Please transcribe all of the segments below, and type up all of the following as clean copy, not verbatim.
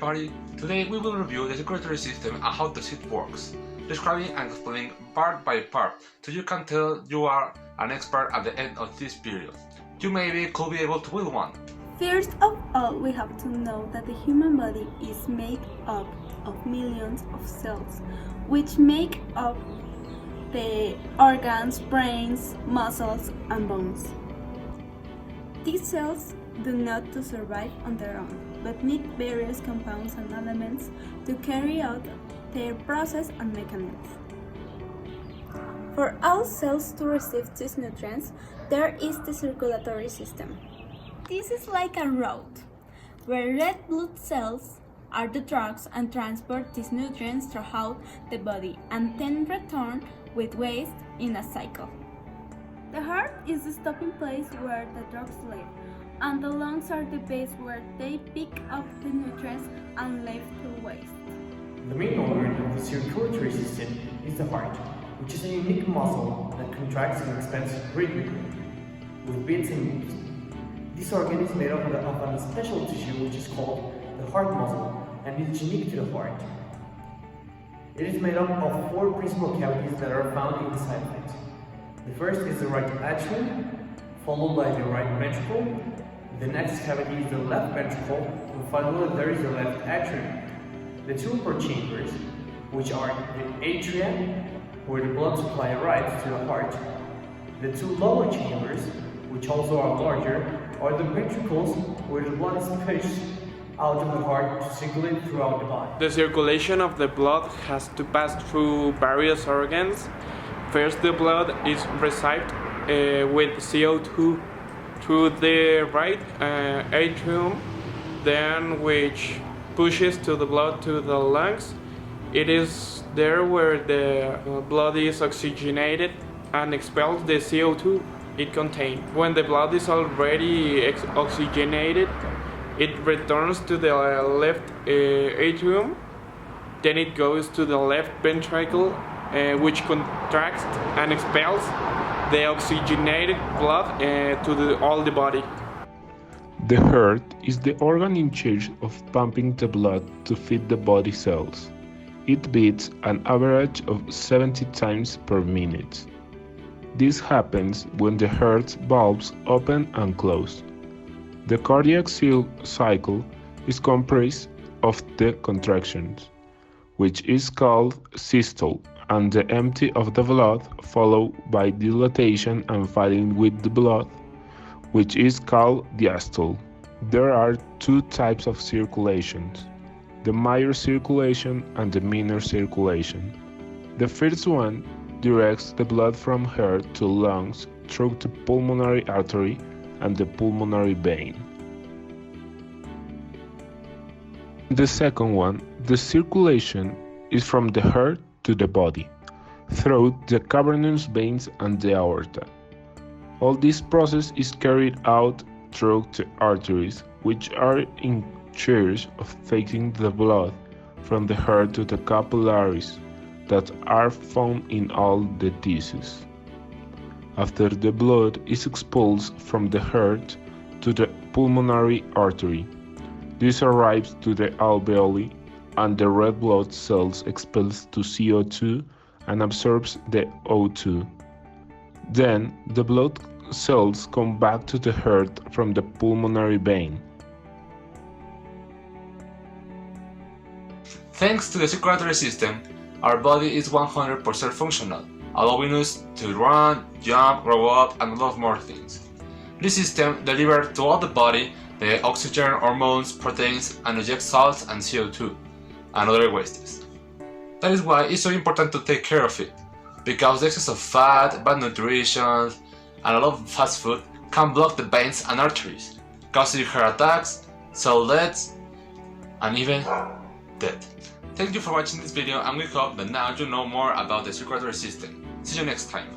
everybody! Today we will review the circulatory system and how does it works, describing and explaining part by part, so you can tell you are an expert at the end of this period. You maybe could be able to build one. First of all, we have to know that the human body is made up of millions of cells, which make up the organs, brains, muscles, and bones. These cells do not to survive on their own, but need various compounds and elements to carry out their process and mechanisms. For all cells to receive these nutrients, there is the circulatory system. This is like a road, where red blood cells are the trucks and transport these nutrients throughout the body and then return with waste in a cycle. The heart is the stopping place where the drugs live, and the lungs are the base where they pick up the nutrients and leave the waste. The main organ of the circulatory system is the heart, which is a unique muscle that contracts and expands rhythmically, with beats and moves. This organ is made up of a special tissue which is called the heart muscle and is unique to the heart. It is made up of 4 principal cavities that are found inside it. The first is the right atrium, followed by the right ventricle. The next cavity is the left ventricle, and finally there is the left atrium. The 2 upper chambers, which are the atria, where the blood supply arrives to the heart. The 2 lower chambers, which also are larger, are the ventricles, where the blood is pushed out of the heart to circulate throughout the body. The circulation of the blood has to pass through various organs. First, the blood is received with CO2 through the right atrium, then which pushes to the blood to the lungs. It is there where the blood is oxygenated and expels the CO2 it contains. When the blood is already oxygenated, it returns to the left atrium, then it goes to the left ventricle, which contracts and expels the oxygenated blood to all the body. The heart is the organ in charge of pumping the blood to feed the body cells. It beats an average of 70 times per minute. This happens when the heart valves open and close. The cardiac cycle is comprised of the contractions, which is called systole, and the empty of the blood, followed by dilatation and filling with the blood, which is called diastole. There are 2 types of circulations, the major circulation and the minor circulation. The first one directs the blood from heart to lungs through the pulmonary artery and the pulmonary vein. The second one, the circulation, is from the heart to the body, through the cavernous veins and the aorta. All this process is carried out through the arteries, which are in charge of taking the blood from the heart to the capillaries that are found in all the tissues. After the blood is expelled from the heart to the pulmonary artery, this arrives to the alveoli, and the red blood cells expels to CO2 and absorbs the O2. Then the blood cells come back to the heart from the pulmonary vein. Thanks to the circulatory system, our body is 100% functional, allowing us to run, jump, grow up, and a lot more things. This system delivers to all the body the oxygen, hormones, proteins, and ejects salts and CO2, and other wastes. That is why it's so important to take care of it, because the excess of fat, bad nutrition, and a lot of fast food can block the veins and arteries, causing heart attacks, cell deaths, and even death. Thank you for watching this video, and we hope that now you know more about the circulatory system. See you next time.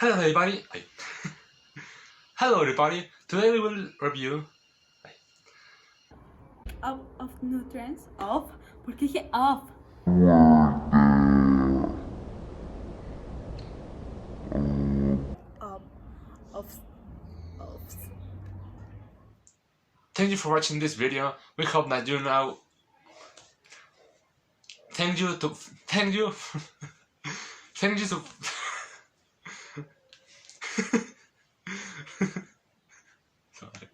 Hello everybody. Hello everybody. Today we will review Of nutrients. Of. ¿Por qué dije of? Of. Thank you for watching this video. We hope that you know. Thank you to. Thank you to. Sorry.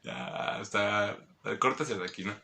Ya, hasta el corte hacia de aquí, ¿no?